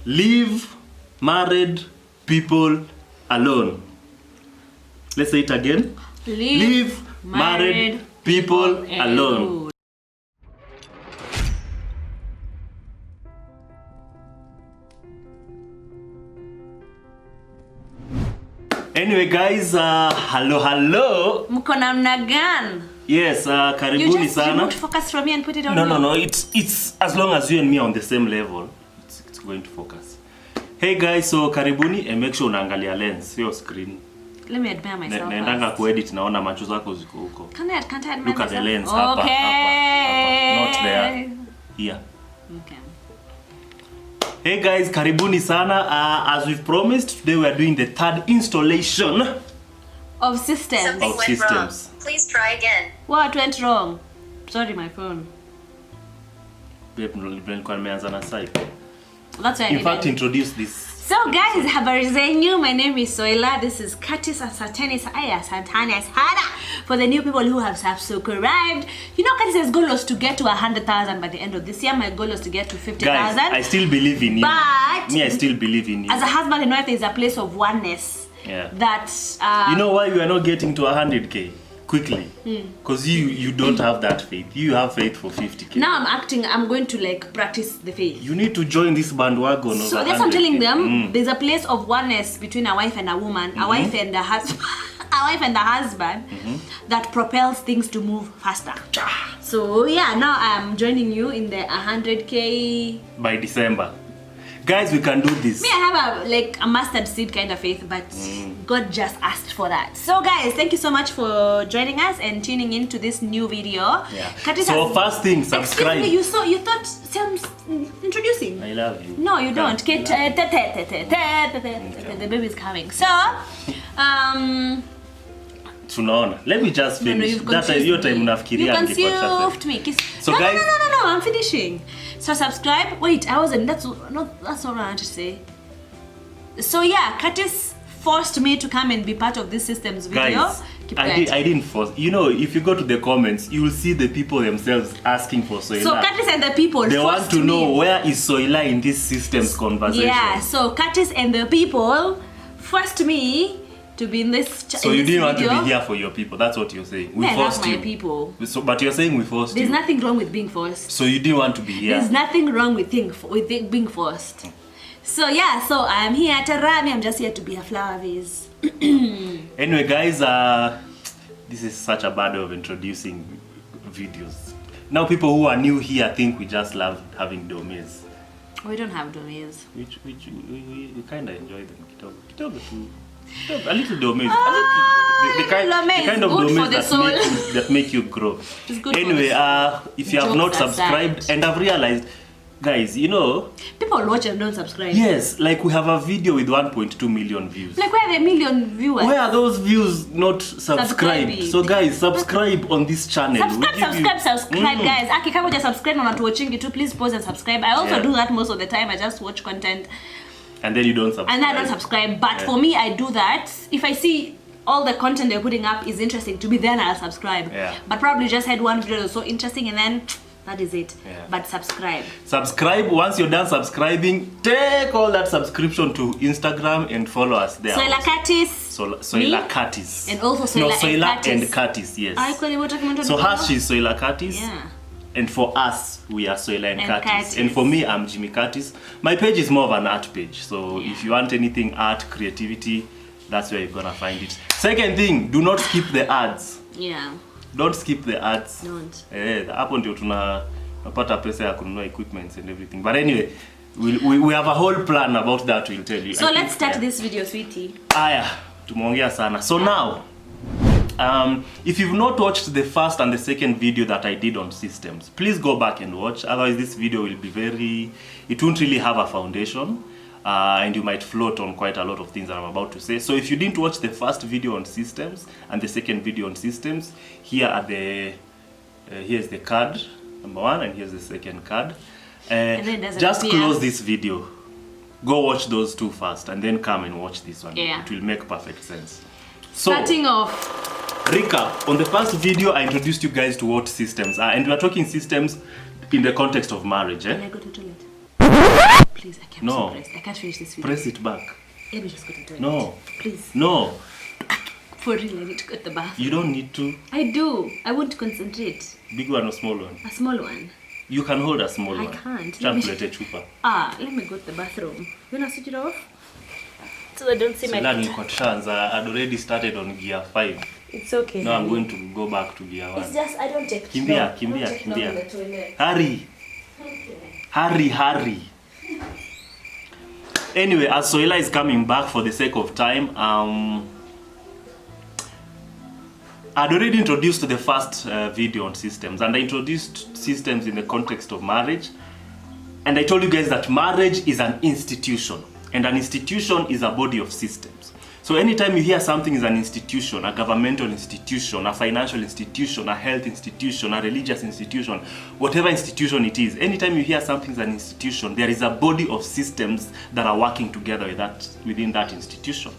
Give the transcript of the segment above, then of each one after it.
Leave married people alone. Let's say it again. Leave married people alone. Anyway guys, hello. Mko namna gani? Yes, karibuni sana. You just focus from me and put it on. No. It's as long as you and me are on the same level, it's going to focus. Hey guys, so karibuni and make sure unaangalia lens, your screen. Let me admire myself. Naendanga kuedit naona macho zako ziko huko. Can't I admire Look at the lens hapa. Hapa. Not there. Here. Okay. Hey guys, karibuni sana. As we've promised, today we are doing the third installation of systems. Something went wrong. Please try again. What went wrong? Sorry, my phone. That's why in fact, introduce this. So guys, habari zenyu. My name is Soila. This is Curtis Asantani for the new people who have subscribed. You know, Curtis' goal was to get to 100,000 by the end of this year. My goal was to get to 50,000. Guys, I still believe in you. But me, I still believe in you. As a husband and wife, there is a place of oneness. Yeah. That you know why we are not getting to 100K quickly? Because you don't have that faith. You have faith for 50K. Now I'm going to like practice the faith. You need to join this bandwagon. So that's what I'm telling them. There's a place of oneness between a wife and a woman, a wife and a husband, that propels things to move faster. So yeah, now I'm joining you in the 100K by December. Guys, we can do this. Me, I have a mustard seed kind of faith, but God just asked for that. So guys, thank you so much for joining us and tuning in to this new video. Yeah. So first thing, subscribe. Excuse me, you thought I'm introducing? I love you. No, you don't. The baby's coming. So, tunaona. Let me just finish. That's your time unafikiria confused me. So guys, no, I'm finishing. So subscribe. Wait, that's all I want to say. So yeah, Curtis forced me to come and be part of this systems video. Guys, I didn't force. You know, if you go to the comments, you will see the people themselves asking for Soila. So Curtis and the people they want to know me. Where is Soila in this systems conversation. Yeah, so Curtis and the people forced me to be in this So you didn't want to be here for your people. That's what you're saying. We forced you. My people. So, but you're saying we forced There's you. There's nothing wrong with being forced. So you didn't want to be here. There's nothing wrong with being forced. So yeah, so I'm here at Rami. I'm just here to be a flower vase. Anyway, guys, this is such a bad way of introducing videos. Now people who are new here think we just love having domes. We don't have domes. We kind of enjoy them. Kitogo too. A little domains. The kind of domains that make you grow. Anyway, if you have not subscribed, and I've realized, guys, you know, people watch and don't subscribe. Yes, like we have a video with 1.2 million views. Like where are the million viewers? Where are those views not subscribed? So guys, subscribe on this channel. Subscribe, guys. Kama uja subscribe na watu watching it, please pause and subscribe. I also do that most of the time. I just watch content. And then you don't subscribe. And I don't subscribe. But for me, I do that. If I see all the content they're putting up is interesting to me, then I'll subscribe. Yeah. But probably just had one video that was so interesting and then that is it. Yeah. But subscribe. Subscribe. Once you're done subscribing, take all that subscription to Instagram and follow us there. Soila Curtis. Soila Curtis. And also Soila and Curtis, yes. So hers is Soila Curtis. Yeah. And for us, we are Soila and Curtis. And for me, I'm Jimmy Curtis. My page is more of an art page. So if you want anything art, creativity, that's where you're gonna find it. Second thing, do not skip the ads. Yeah. Don't skip the ads. Don't. Hapo ndio tunapata pesa ya kununua equipments and everything. But anyway, we have a whole plan about that. We'll tell you. So let's start this video, sweetie. Aya, tumeongea sana. So now, if you've not watched the first and the second video that I did on systems, please go back and watch. Otherwise, this video will be it won't really have a foundation. And you might float on quite a lot of things that I'm about to say. So if you didn't watch the first video on systems and the second video on systems, here are here's the card number 1 and here's the second card. Just close this video. Go watch those two first and then come and watch this one. Yeah. It will make perfect sense. So, starting off. Recap. On the first video, I introduced you guys to what systems are. And we're talking systems in the context of marriage. Can I go to the toilet? Please, I can't No. press. I can't finish this video. Press it back. Let me just go to the toilet. No. Please. No. For real, I need to go to the bathroom. You don't need to. I do. I want to concentrate. Big one or small one? A small one. You can hold a small I one. can't. Chocolate chupa. Let me go to the bathroom. You wanna switch it off? So I don't see my Soila niko tushaanza. I'd already started on gear 5. It's okay. Now I'm going to go back to gear 1. It's just I don't take Kimbia, long. kimbia, I don't take long kimbia. in the toilet. Hurry. Okay. Hurry. Anyway, as Soila is coming back for the sake of time, I'd already introduced the first video on systems, and I introduced systems in the context of marriage. And I told you guys that marriage is an institution, and an institution is a body of systems. So anytime you hear something is an institution, a governmental institution, a financial institution, a health institution, a religious institution, whatever institution it is, anytime you hear something is an institution, there is a body of systems that are working together within that institution.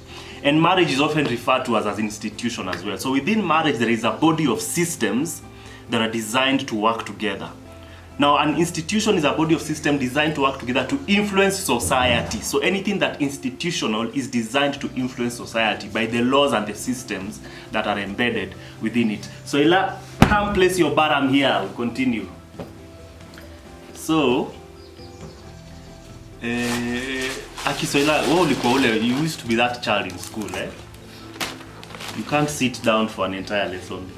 And marriage is often referred to as an institution as well. So within marriage, there is a body of systems that are designed to work together. Now, an institution is a body of systems designed to work together to influence society. So anything that institutional is designed to influence society by the laws and the systems that are embedded within it. So Ella, come place your bottom here. We'll continue. So, Soila, you used to be that child in school, eh? You can't sit down for an entire lesson.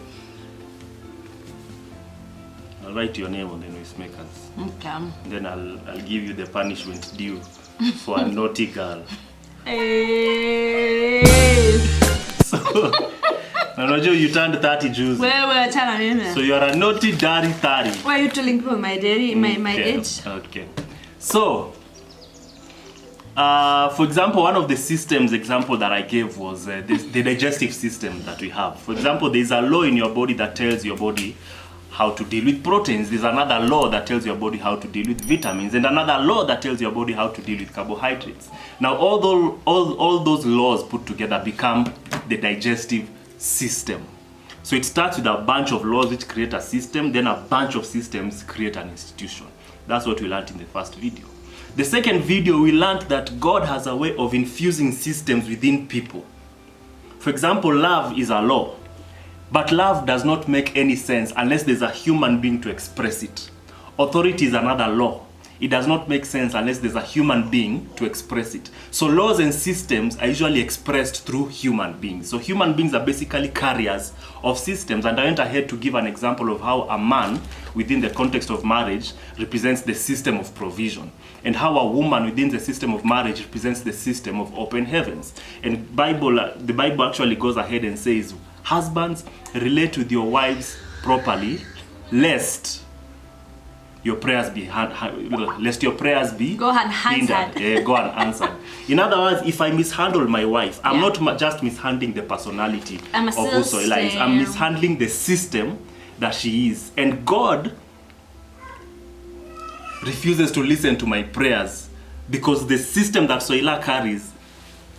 I'll write your name on the noisemakers. Okay. Then I'll give you the punishment due for a naughty girl. Hey. So, Nanojo, you turned 30 Jews. Where So you are a naughty daddy 30. Why are you telling people my age? Okay. So, for example, one of the systems example that I gave was the digestive system that we have. For example, there's a law in your body that tells your body how to deal with proteins. There's another law that tells your body how to deal with vitamins, and another law that tells your body how to deal with carbohydrates. Now, all those laws put together become the digestive system. So it starts with a bunch of laws which create a system, then a bunch of systems create an institution. That's what we learned in the first video. The second video, we learned that God has a way of infusing systems within people. For example, love is a law. But love does not make any sense unless there's a human being to express it. Authority is another law. It does not make sense unless there's a human being to express it. So laws and systems are usually expressed through human beings. So human beings are basically carriers of systems. And I went ahead to give an example of how a man, within the context of marriage, represents the system of provision. And how a woman within the system of marriage represents the system of open heavens. And the Bible actually goes ahead and says, husbands, relate with your wives properly, lest your prayers be go unanswered. Go unanswered. In other words, if I mishandle my wife, I'm not just mishandling the personality of who Soila is. I'm mishandling the system that she is. And God refuses to listen to my prayers because the system that Soila carries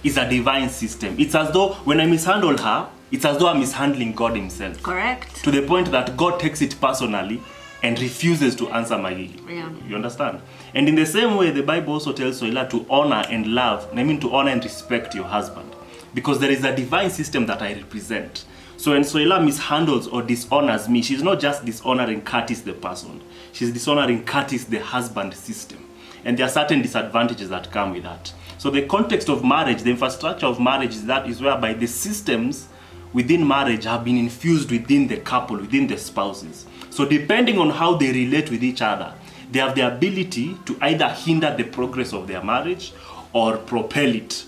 is a divine system. It's as though when I mishandle her, it's as though I'm mishandling God himself. Correct. To the point that God takes it personally and refuses to answer my... You understand? And in the same way, the Bible also tells Soila to honor and love, to honor and respect your husband. Because there is a divine system that I represent. So when Soila mishandles or dishonors me, she's not just dishonoring Curtis the person. She's dishonoring Curtis the husband system. And there are certain disadvantages that come with that. So the context of marriage, the infrastructure of marriage is whereby the systems within marriage have been infused within the couple, within the spouses. So depending on how they relate with each other, they have the ability to either hinder the progress of their marriage or propel it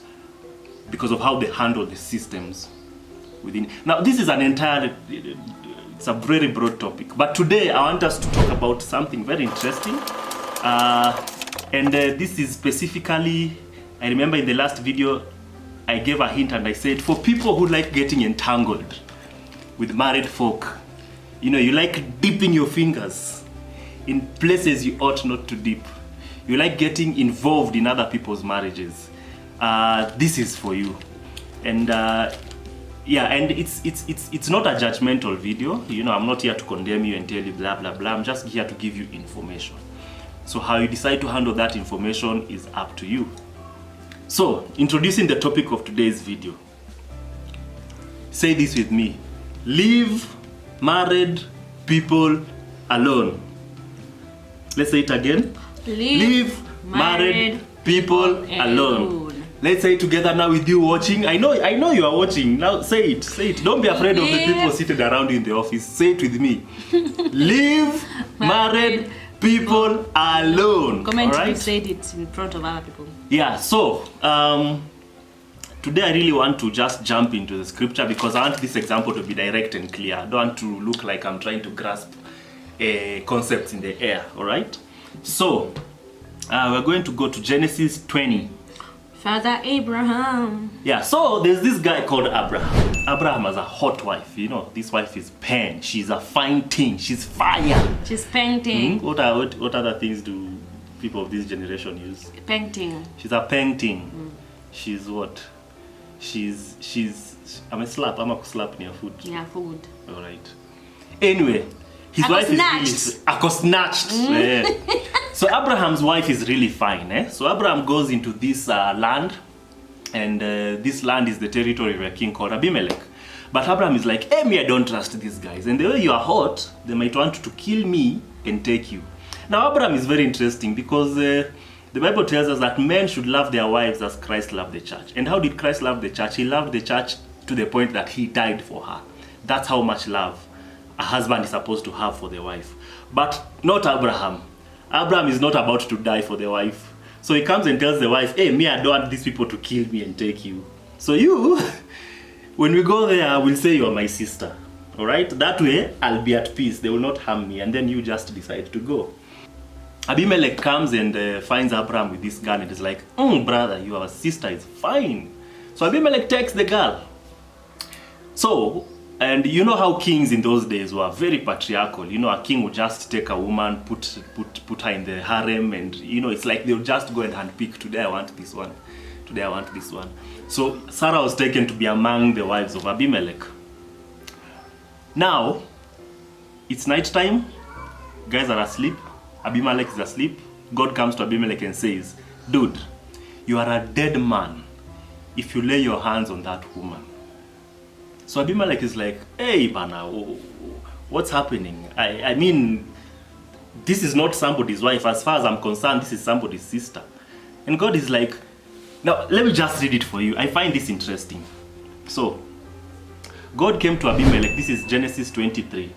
because of how they handle the systems within. Now, this is it's a very broad topic. But today, I want us to talk about something very interesting. This is specifically, I remember in the last video, I gave a hint and I said, for people who like getting entangled with married folk, you like dipping your fingers in places you ought not to dip. You like getting involved in other people's marriages. This is for you. And it's not a judgmental video. I'm not here to condemn you and tell you blah blah blah. I'm just here to give you information. So how you decide to handle that information is up to you. So, introducing the topic of today's video. Say this with me. Leave married people alone. Let's say it again. Leave married people alone. Let's say it together now with you watching. I know you are watching. Now say it. Say it. Don't be afraid of the people seated around you in the office. Say it with me. Leave married people alone. Comment if you said it in front of other people. Yeah, so today I really want to just jump into the scripture because I want this example to be direct and clear. I don't want to look like I'm trying to grasp concepts in the air, all right? So, we're going to go to Genesis 20. Father Abraham. Yeah, so there's this guy called Abraham. Abraham has a hot wife, you know. This wife is pen. She's a fine thing. She's fire. She's painting. What other things do people of this generation use? Painting. She's a painting. She's what? I'm a slap near food. Yeah, food. All right. Anyway, his wife is really snatched. Yeah. So Abraham's wife is really fine. So Abraham goes into this land, and this land is the territory of a king called Abimelech. But Abraham is like, hey, me, I don't trust these guys. And the way you are hot, they might want to kill me and take you. Now, Abraham is very interesting because the Bible tells us that men should love their wives as Christ loved the church. And how did Christ love the church? He loved the church to the point that he died for her. That's how much love a husband is supposed to have for the wife. But not Abraham. Abraham is not about to die for the wife. So he comes and tells the wife, hey, me, I don't want these people to kill me and take you. So you, when we go there, I will say you are my sister. All right? That way, I'll be at peace. They will not harm me. And then you just decide to go. Abimelech comes and finds Abraham with this gun and is like, brother, your sister is fine. So Abimelech takes the girl. So, and you know how kings in those days were very patriarchal. You know, a king would just take a woman, put her in the harem, and you know, it's like they'll just go and handpick. Today I want this one. Today I want this one. So Sarah was taken to be among the wives of Abimelech. Now, it's night time. Guys are asleep. Abimelech is asleep. God comes to Abimelech and says, dude, you are a dead man if you lay your hands on that woman. So Abimelech is like, hey, Bana, what's happening? I mean, this is not somebody's wife. As far as I'm concerned, this is somebody's sister. And God is like, now, let me just read it for you. I find this interesting. So, God came to Abimelech. This is Genesis 23.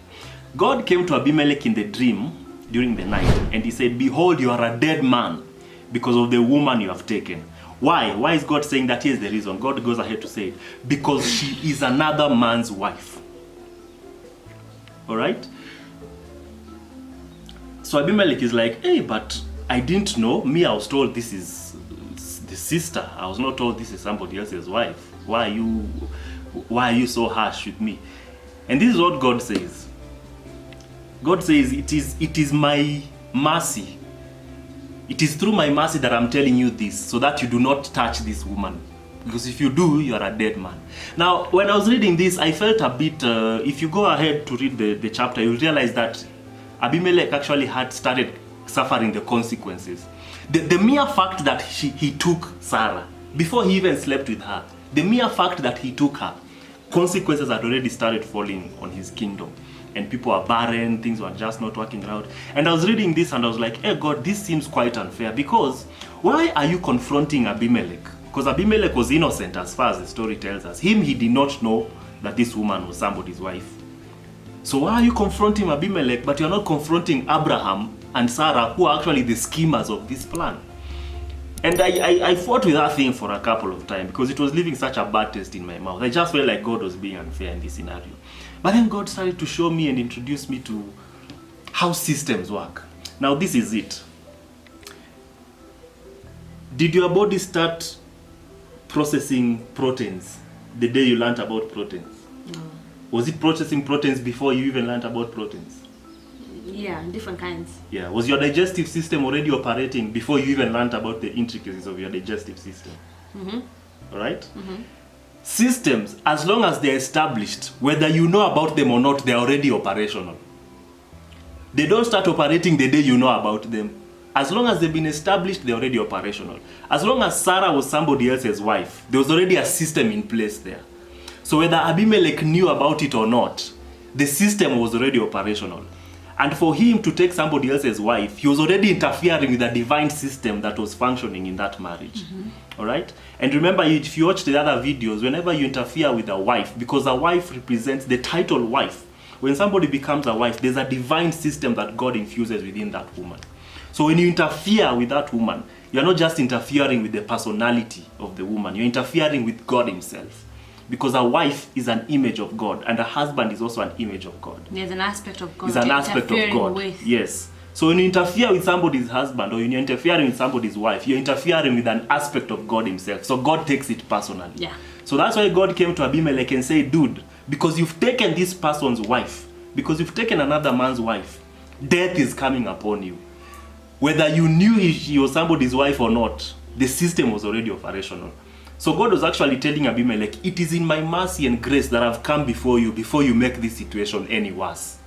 God came to Abimelech in the dream during the night, and he said, behold, you are a dead man because of the woman you have taken. Why? Why is God saying that? Here's the reason. God goes ahead to say, because she is another man's wife. All right? So Abimelech is like, hey, but I didn't know. Me, I was told this is the sister. I was not told this is somebody else's wife. Why are you so harsh with me? And this is what God says. God says, it is my mercy. It is through my mercy that I'm telling you this, so that you do not touch this woman. Because if you do, you are a dead man. Now, when I was reading this, I felt a bit, if you go ahead to read the chapter, you'll realize that Abimelech actually had started suffering the consequences. The mere fact that he took Sarah, before he even slept with her, the mere fact that he took her, consequences had already started falling on his kingdom. And people are barren, things were just not working out. And I was reading this and I was like, hey God, this seems quite unfair, because why are you confronting Abimelech? Because Abimelech was innocent as far as the story tells us. He did not know that this woman was somebody's wife. So why are you confronting Abimelech, but you're not confronting Abraham and Sarah, who are actually the schemers of this plan? And I fought with that thing for a couple of times because it was leaving such a bad taste in my mouth. I just felt like God was being unfair in this scenario. But then God started to show me and introduce me to how systems work. Now this is it. Did your body start processing proteins the day you learned about proteins? No. Was it processing proteins before you even learned about proteins? Yeah, different kinds. Yeah. Was your digestive system already operating before you even learned about the intricacies of your digestive system? Mm-hmm. All right? Mm-hmm. Systems, as long as they're established, whether you know about them or not, they're already operational. They don't start operating the day you know about them. As long as they've been established, they're already operational. As long as Sarah was somebody else's wife, there was already a system in place there. So whether Abimelech knew about it or not, the system was already operational. And for him to take somebody else's wife, he was already interfering with the divine system that was functioning in that marriage. All right? And remember, if you watch the other videos, whenever you interfere with a wife, because a wife represents the title wife, when somebody becomes a wife, there's a divine system that God infuses within that woman. So when you interfere with that woman, you're not just interfering with the personality of the woman, you're interfering with God himself. Because a wife is an image of God, and a husband is also an image of God. There's an aspect of God. It's an aspect of God. With. Yes. So when you interfere with somebody's husband or when you're interfering with somebody's wife, you're interfering with an aspect of God himself. So God takes it personally. Yeah. So that's why God came to Abimelech and said, dude, because you've taken this person's wife, because you've taken another man's wife, death is coming upon you. Whether you knew she was somebody's wife or not, the system was already operational. So God was actually telling Abimelech, it is in my mercy and grace that I've come before you make this situation any worse.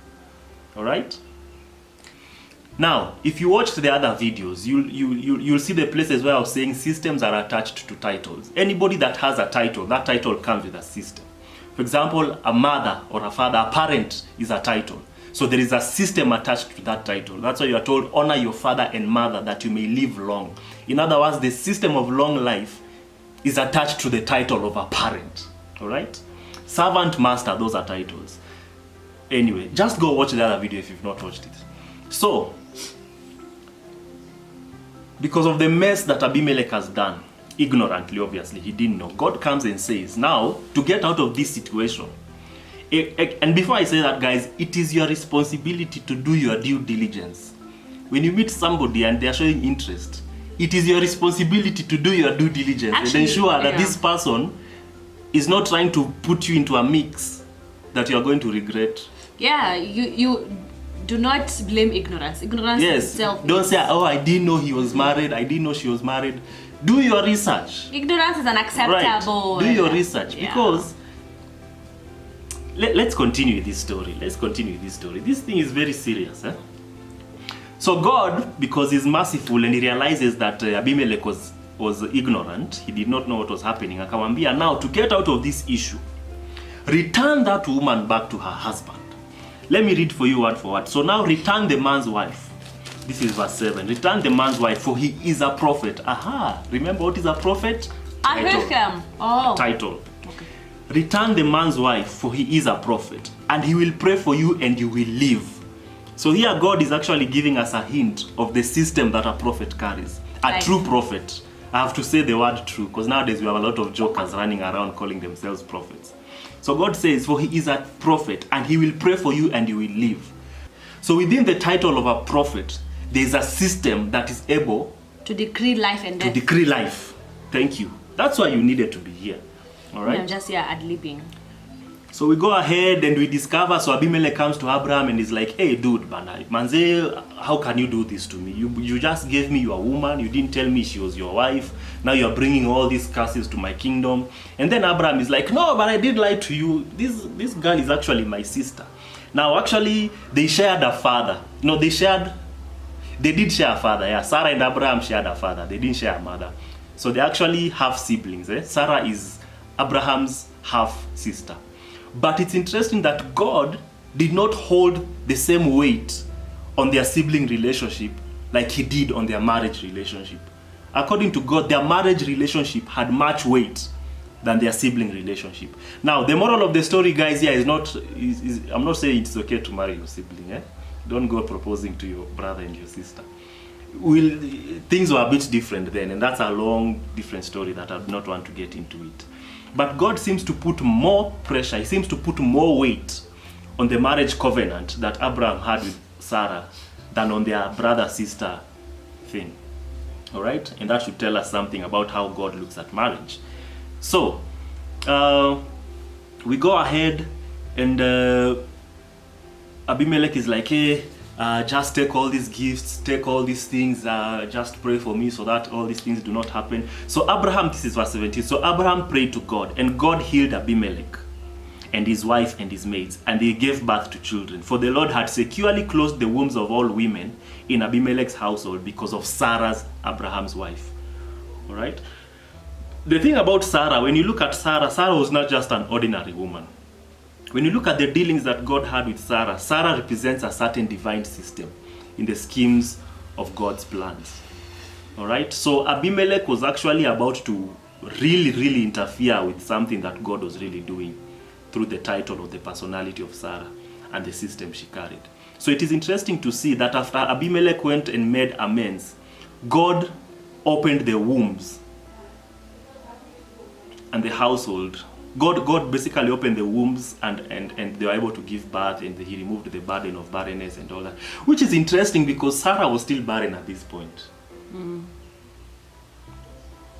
All right? Now, if you watched the other videos, you'll see the places where I was saying systems are attached to titles. Anybody that has a title, that title comes with a system. For example, a mother or a father, a parent is a title. So there is a system attached to that title. That's why you are told, honor your father and mother that you may live long. In other words, the system of long life is attached to the title of a parent. All right? Servant, master, those are titles. Anyway, just go watch the other video if you've not watched it. So, because of the mess that Abimelech has done, ignorantly, obviously, he didn't know, God comes and says, now, to get out of this situation, and before I say that, guys, it is your responsibility to do your due diligence. When you meet somebody and they're showing interest, it is your responsibility to do your due diligence and ensure that this person is not trying to put you into a mix that you are going to regret. Yeah, you do not blame ignorance. Ignorance itself. Don't say, oh, I didn't know he was married, I didn't know she was married. Do your research. Ignorance is unacceptable. Right. Do your research because let's continue with this story. Let's continue with this story. This thing is very serious. So God, because he's merciful and he realizes that Abimelech was ignorant, he did not know what was happening, akamwambia, now to get out of this issue, return that woman back to her husband. Let me read for you word for word. So now return the man's wife. This is verse 7. Return the man's wife, for he is a prophet. Aha! Remember what is a prophet? Title. Oh. Title. Okay. Return the man's wife, for he is a prophet, and he will pray for you and you will live. So here God is actually giving us a hint of the system that a prophet carries. A true prophet. I have to say the word true, because nowadays we have a lot of jokers running around calling themselves prophets. So God says, for he is a prophet, and he will pray for you and you will live. So within the title of a prophet, there is a system that is able to decree life and death. To decree life. Thank you. That's why you needed to be here. All right? I'm just here ad-libbing. So we go ahead and we discover, so Abimelech comes to Abraham and is like, hey dude, manze, how can you do this to me? You just gave me your woman, you didn't tell me she was your wife, now you're bringing all these curses to my kingdom. And then Abraham is like, no, but I did lie to you. This girl is actually my sister. Now actually, they shared a father. No, they did share a father, yeah. Sarah and Abraham shared a father, they didn't share a mother. So they actually have siblings, eh? Sarah is Abraham's half sister. But it's interesting that God did not hold the same weight on their sibling relationship like he did on their marriage relationship. According to God, their marriage relationship had much weight than their sibling relationship. Now, the moral of the story, guys, here is I'm not saying it's okay to marry your sibling. Eh? Don't go proposing to your brother and your sister. Things were a bit different then, and that's a long, different story that I do not want to get into it. But God seems to put more pressure, he seems to put more weight on the marriage covenant that Abraham had with Sarah than on their brother-sister thing. All right? And that should tell us something about how God looks at marriage. So, we go ahead and Abimelech is like, hey, just take all these gifts, take all these things, just pray for me so that all these things do not happen. So Abraham, this is verse 17. So Abraham prayed to God, and God healed Abimelech. and his wife and his maids, and they gave birth to children. For the Lord had securely closed the wombs of all women in Abimelech's household because of Sarah's, Abraham's wife. All right? The thing about Sarah, when you look at Sarah, Sarah was not just an ordinary woman. When you look at the dealings that God had with Sarah, Sarah represents a certain divine system in the schemes of God's plans. All right? So Abimelech was actually about to really interfere with something that God was really doing through the title of the personality of Sarah and the system she carried. So it is interesting to see that after Abimelech went and made amends, God opened the wombs and the household. God basically opened the wombs and they were able to give birth, and he removed the burden of barrenness and all that. Which is interesting because Sarah was still barren at this point.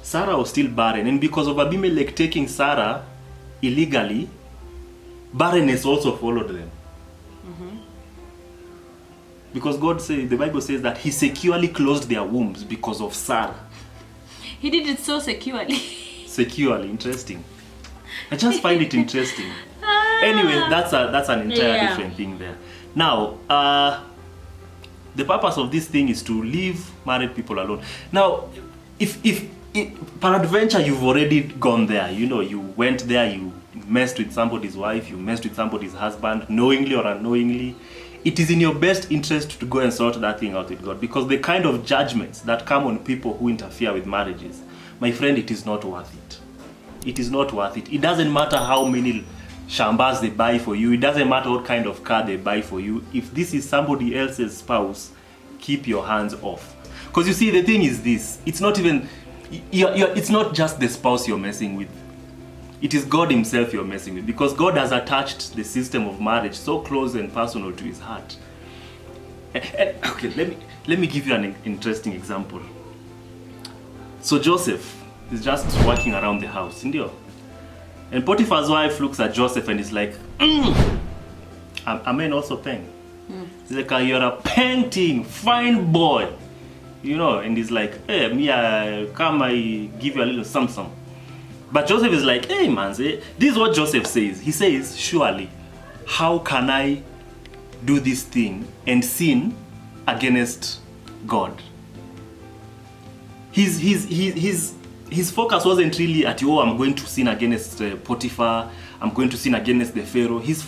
Sarah was still barren, and because of Abimelech taking Sarah illegally, barrenness also followed them. Because God says, the Bible says that he securely closed their wombs because of Sarah. He did it so securely. Securely, interesting. I just find it interesting. Anyway, that's an entire different thing there. Now, the purpose of this thing is to leave married people alone. Now, if peradventure you've already gone there, you went there, you messed with somebody's wife, you messed with somebody's husband, knowingly or unknowingly, it is in your best interest to go and sort that thing out with God, because the kind of judgments that come on people who interfere with marriages, my friend, it is not worth it. It is not worth it. It doesn't matter how many shambas they buy for you. It doesn't matter what kind of car they buy for you. If this is somebody else's spouse, keep your hands off. Because you see, the thing is this. It's not even... it's not just the spouse you're messing with. It is God himself you're messing with. Because God has attached the system of marriage so close and personal to his heart. Okay, let me give you an interesting example. So Joseph is just working around the house, and Potiphar's wife looks at Joseph and is like, Amen also peng. He's like, you're a painting, fine boy. And he's like, hey, come I give you a little something. But Joseph is like, hey man, this is what Joseph says. He says, surely, how can I do this thing and sin against God? His focus wasn't really at, I'm going to sin against Potiphar, I'm going to sin against the Pharaoh. His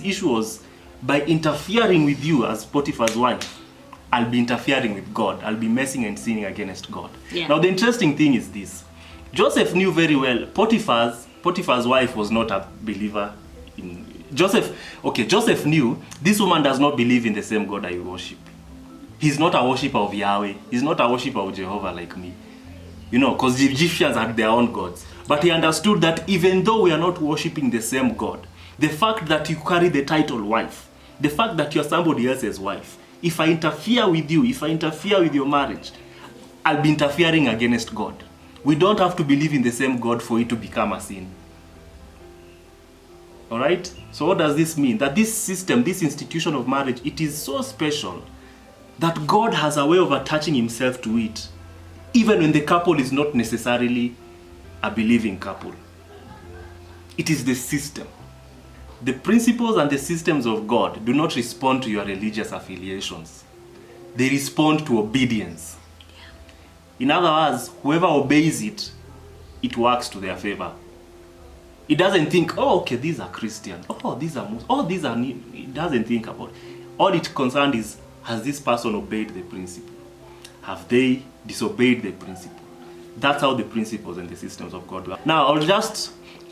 issue was, by interfering with you as Potiphar's wife, I'll be interfering with God. I'll be messing and sinning against God. Yeah. Now the interesting thing is this. Joseph knew very well Potiphar's wife was not a believer in Joseph knew this woman does not believe in the same God I worship. He's not a worshipper of Yahweh. He's not a worshipper of Jehovah like me. Because the Egyptians had their own gods. But he understood that even though we are not worshiping the same God, the fact that you carry the title wife, the fact that you're somebody else's wife, if I interfere with you, if I interfere with your marriage, I'll be interfering against God. We don't have to believe in the same God for it to become a sin. Alright? So what does this mean? That this system, this institution of marriage, it is so special that God has a way of attaching himself to it, even when the couple is not necessarily a believing couple. It is the system. The principles and the systems of God do not respond to your religious affiliations. They respond to obedience. In other words, whoever obeys it, it works to their favor. It doesn't think, okay, these are Christian. These are Muslim. These are... It doesn't think about it. All it concerned is, has this person obeyed the principle? Have they disobeyed the principle? That's how the principles and the systems of God work. Now,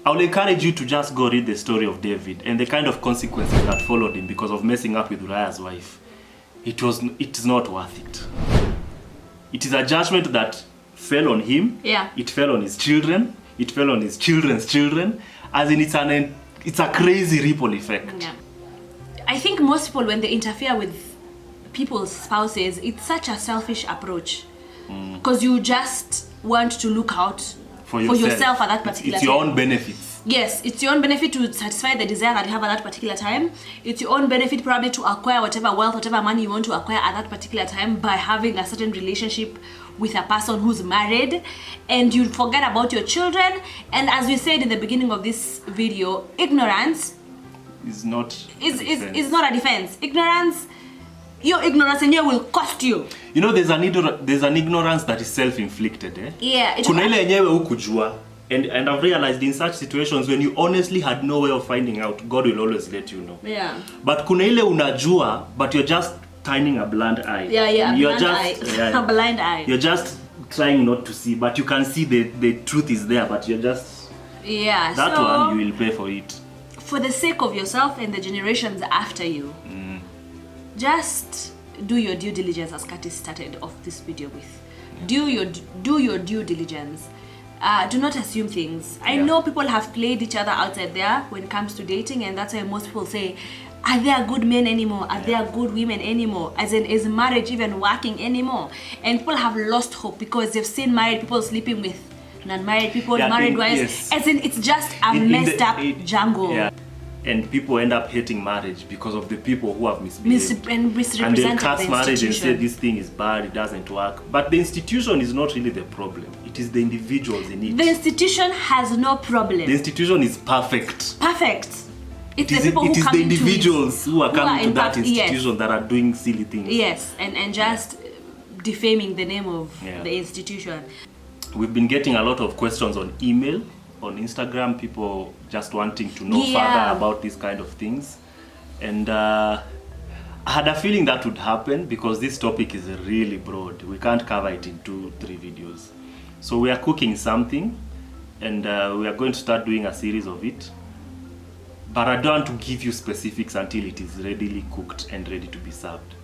I'll encourage you to just go read the story of David and the kind of consequences that followed him because of messing up with Uriah's wife. It is not worth it. It is a judgment that fell on him. Yeah. It fell on his children. It fell on his children's children. As in, it's a crazy ripple effect. Yeah. I think most people, when they interfere with people's spouses, it's such a selfish approach. Because you just want to look out for yourself at that particular time. It's your own benefits. Yes, it's your own benefit to satisfy the desire that you have at that particular time. It's your own benefit probably to acquire whatever wealth, whatever money you want to acquire at that particular time by having a certain relationship with a person who's married, and you forget about your children. And as we said in the beginning of this video, ignorance is not is not a defense. Ignorance, your ignorance and you will cost you. You know, there's an ignorance that is self-inflicted. Yeah. Kuna ile yenyewe hukujua. And I've realized in such situations when you honestly had no way of finding out, God will always let you know. Yeah. But kuna ile unajua, but you're just turning a blind eye. Yeah, you're blind eye. A blind eye. You're just trying not to see, but you can see the truth is there, but you're just... Yeah, that so one, you will pay for it. For the sake of yourself and the generations after you, just do your due diligence, as Curtis started off this video with. Do your due diligence. Do not assume things. I know people have played each other outside there when it comes to dating, and that's why most people say, are there good men anymore? Are there good women anymore? As in, is marriage even working anymore? And people have lost hope because they've seen married people sleeping with non-married people, married wives. Yes. As in, it's just a messed up jungle. Yeah. And people end up hating marriage because of the people who have misbehaved. And they'll cast marriage and say this thing is bad, it doesn't work. But the institution is not really the problem. It is the individuals in it. The institution has no problem. The institution is perfect. Perfect. It is the individuals who are coming to that institution that are doing silly things. Yes, and just defaming the name of the institution. We've been getting a lot of questions on email, on Instagram, people just wanting to know further about these kind of things. And I had a feeling that would happen because this topic is really broad. We can't cover it in 2-3 videos. So we are cooking something, and we are going to start doing a series of it. But I don't want to give you specifics until it is readily cooked and ready to be served.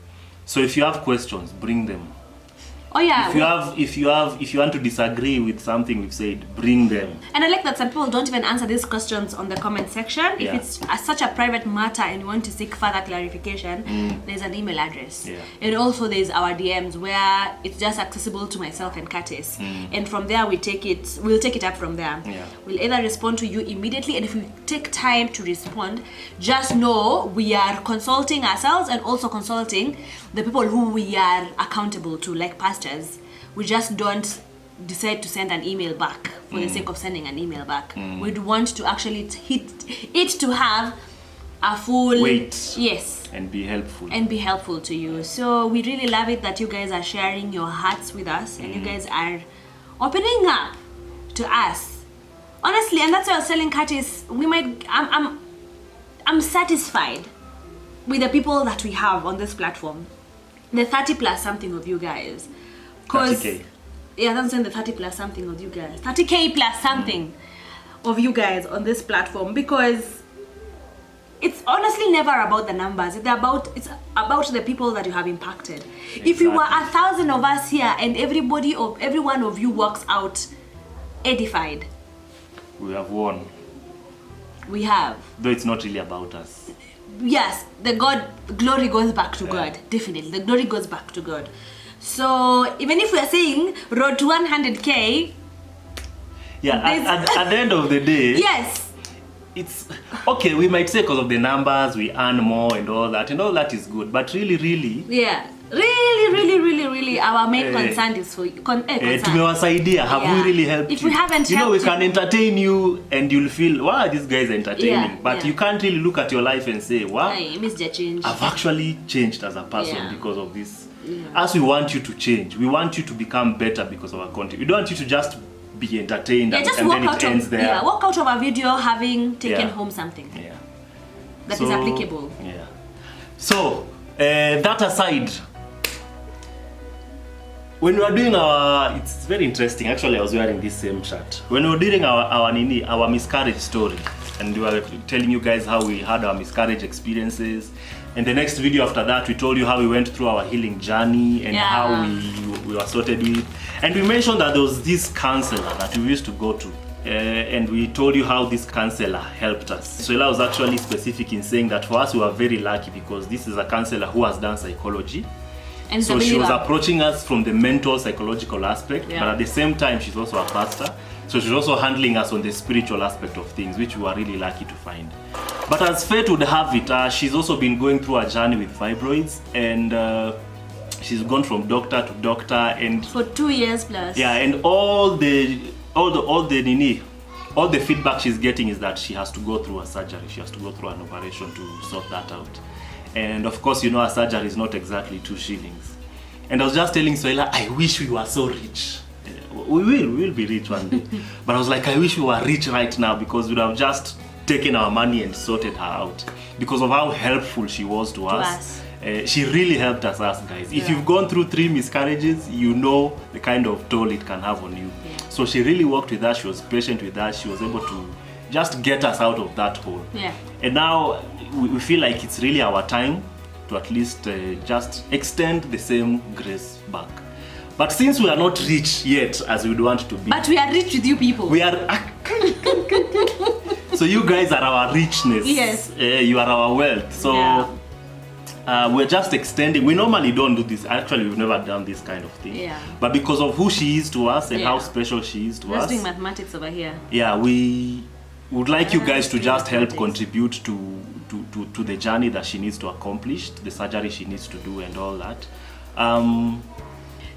So if you have questions, bring them. Oh yeah. If you want to disagree with something we've said, bring them. And I like that some people don't even answer these questions on the comment section. If it's such a private matter and you want to seek further clarification, there's an email address. Yeah. And also there's our DMs where it's just accessible to myself and Curtis. And from there we'll take it up from there. Yeah. We'll either respond to you immediately, and if we take time to respond, just know we are consulting ourselves and also consulting the people who we are accountable to, like pastors. We just don't decide to send an email back for the sake of sending an email back. We'd want to actually hit it to have a full weight. Yes. And be helpful. And be helpful to you. So we really love it that you guys are sharing your hearts with us, and you guys are opening up to us. Honestly, and that's why I was telling Curtis, I'm satisfied with the people that we have on this platform. The 30 plus something of you guys. 30K. Yeah, that's saying the 30 plus something of you guys. 30K plus something of you guys on this platform, because it's honestly never about the numbers. It's about the people that you have impacted. Exactly. If you were 1,000 of us here and every one of you walks out edified, we have won. We have. Though it's not really about us. Yes, the glory goes back to God. Definitely, the glory goes back to God. So even if we are saying road to 100K, at the end of the day, yes, it's okay. We might say because of the numbers we earn more and all that is good. But really, really, our main concern is for you. Tumewasaidia. Have we really helped if we haven't helped we can entertain you and you'll feel, wow, this guy is entertaining. But you can't really look at your life and say, wow, I've actually changed as a person because of this. As we want you to change, we want you to become better because of our content. We don't want you to just be entertained and then it ends there. Yeah, walk out of a video having taken home something that is applicable. Yeah. So, that aside, when we were doing it's very interesting. Actually, I was wearing this same shirt. When we were doing our miscarriage story, and we were telling you guys how we had our miscarriage experiences, and the next video after that, we told you how we went through our healing journey and how we were sorted with. And we mentioned that there was this counselor that we used to go to. And we told you how this counselor helped us. Soila was actually specific in saying that for us, we were very lucky because this is a counselor who has done psychology. And so she was approaching us from the mental psychological aspect, but at the same time, she's also a pastor. So she's also handling us on the spiritual aspect of things, which we were really lucky to find. But as fate would have it, she's also been going through a journey with fibroids, and she's gone from doctor to doctor, and for 2 years plus. yeah, and all the feedback she's getting is that she has to go through a surgery. She has to go through an operation to sort that out. And of course, you know, a surgery is not exactly 2 shillings. And I was just telling Soila, I wish we were so rich. We will be rich one day. But I was like, I wish we were rich right now, because we would have just taken our money and sorted her out. Because of how helpful she was to us. She really helped us, guys. If you've gone through 3 miscarriages, you know the kind of toll it can have on you. Yeah. So she really worked with us. She was patient with us. She was able to just get us out of that hole. Yeah. And now we feel like it's really our time to at least just extend the same grace back. But since we are not rich yet as we would want to be. But we are rich with you people. We are. So you guys are our richness. Yes. You are our wealth. So we're just extending. We normally don't do this. Actually, we've never done this kind of thing. Yeah. But because of who she is to us and how special she is to us. We're doing mathematics over here. Yeah, we would like you guys to just help contribute to the journey that she needs to accomplish, the surgery she needs to do, and all that.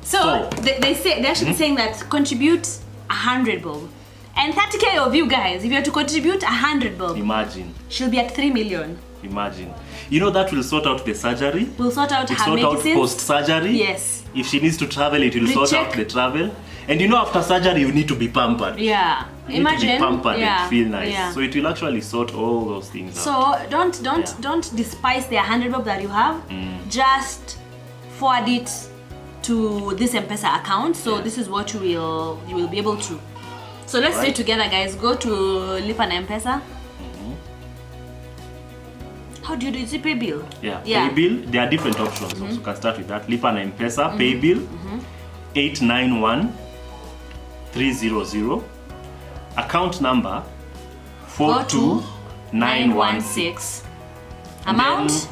So they're actually saying that contribute 100 bob, and 30k of you guys, if you are to contribute 100 bob, imagine she'll be at 3 million. Imagine, you know, that will sort out the surgery. We'll sort out her medicines. Post surgery. Yes. If she needs to travel, it will sort out the travel. And you know, after surgery, you need to be pampered. Yeah. Imagine. To be pampered and feel nice. Yeah. So it will actually sort all those things out. So don't despise the 100 bob that you have. Just forward it to this M-Pesa account. So this is what you will be able to. So let's do it together, guys. Go to Lipa na M-Pesa. How do you do it? Is it pay bill? Yeah. Pay bill. There are different options. So you can start with that. Lipa na M-Pesa, pay bill, 891-300. Account number 42916. Amount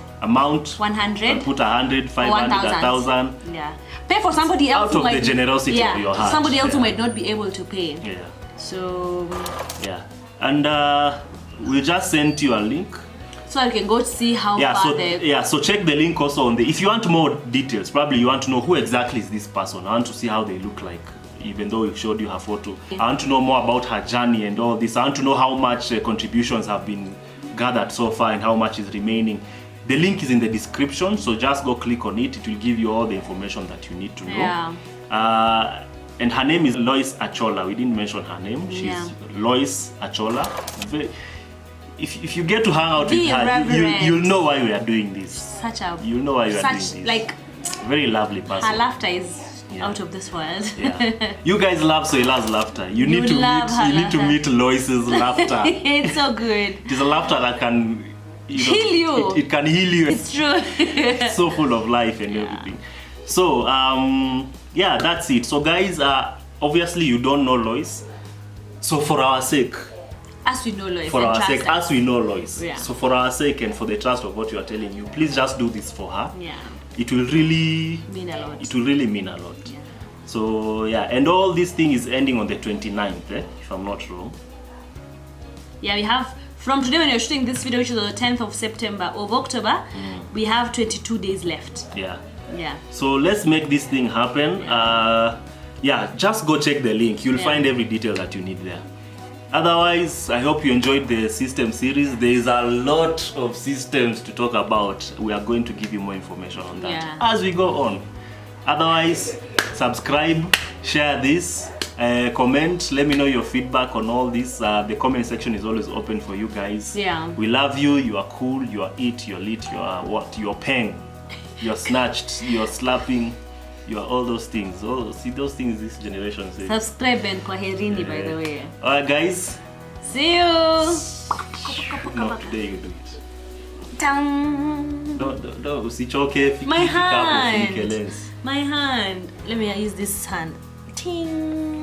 100. Put 100, 500, 1,000. Yeah. Pay for somebody else out of the generosity of your heart. Somebody else who might not be able to pay. Yeah. So and we'll just send you a link. So you can go to see how far so check the link also on the. If you want more details, probably you want to know who exactly is this person. I want to see how they look like, even though we showed you her photo. I want to know more about her journey and all this. I want to know how much contributions have been gathered so far and how much is remaining. The link is in the description, so just go click on it. It will give you all the information that you need to know. Yeah. And her name is Loice Achola. We didn't mention her name. She's Loice Achola. If you get to hang out with her, you'll know why we are doing this. You'll know why we are doing this. Like, very lovely person. Her laughter is out of this world. You guys love Soila's laughter. You need to meet Loice's laughter. It's so good. It is a laughter that can heal you. It can heal you. It's true. It's so full of life and everything. So that's it. So guys, obviously you don't know Loice. So for our sake, as we know Loice, as we know Loice. So for our sake and for the trust of what you are telling you, please just do this for her. It will really mean a lot. It will really mean a lot. So and all this thing is ending on the 29th, if I'm not wrong. We have from today when you're shooting this video, which is the 10th of October, we have 22 days left. So let's make this thing happen. Just go check the link. You'll find every detail that you need there. Otherwise, I hope you enjoyed the system series. There is a lot of systems to talk about. We are going to give you more information on that as we go on. Otherwise, subscribe, share this, comment, let me know your feedback on all this. The comment section is always open for you guys. We love you. You are cool, you are it, you're lit, you are what? You're paying, you're snatched, you're slapping, you are all those things. Oh, see those things this generation says. Subscribe and kwaherini, by the way. Alright guys. See you. No, today you do it. No, usichoke. My hand. My hand. Let me use this hand. Ting.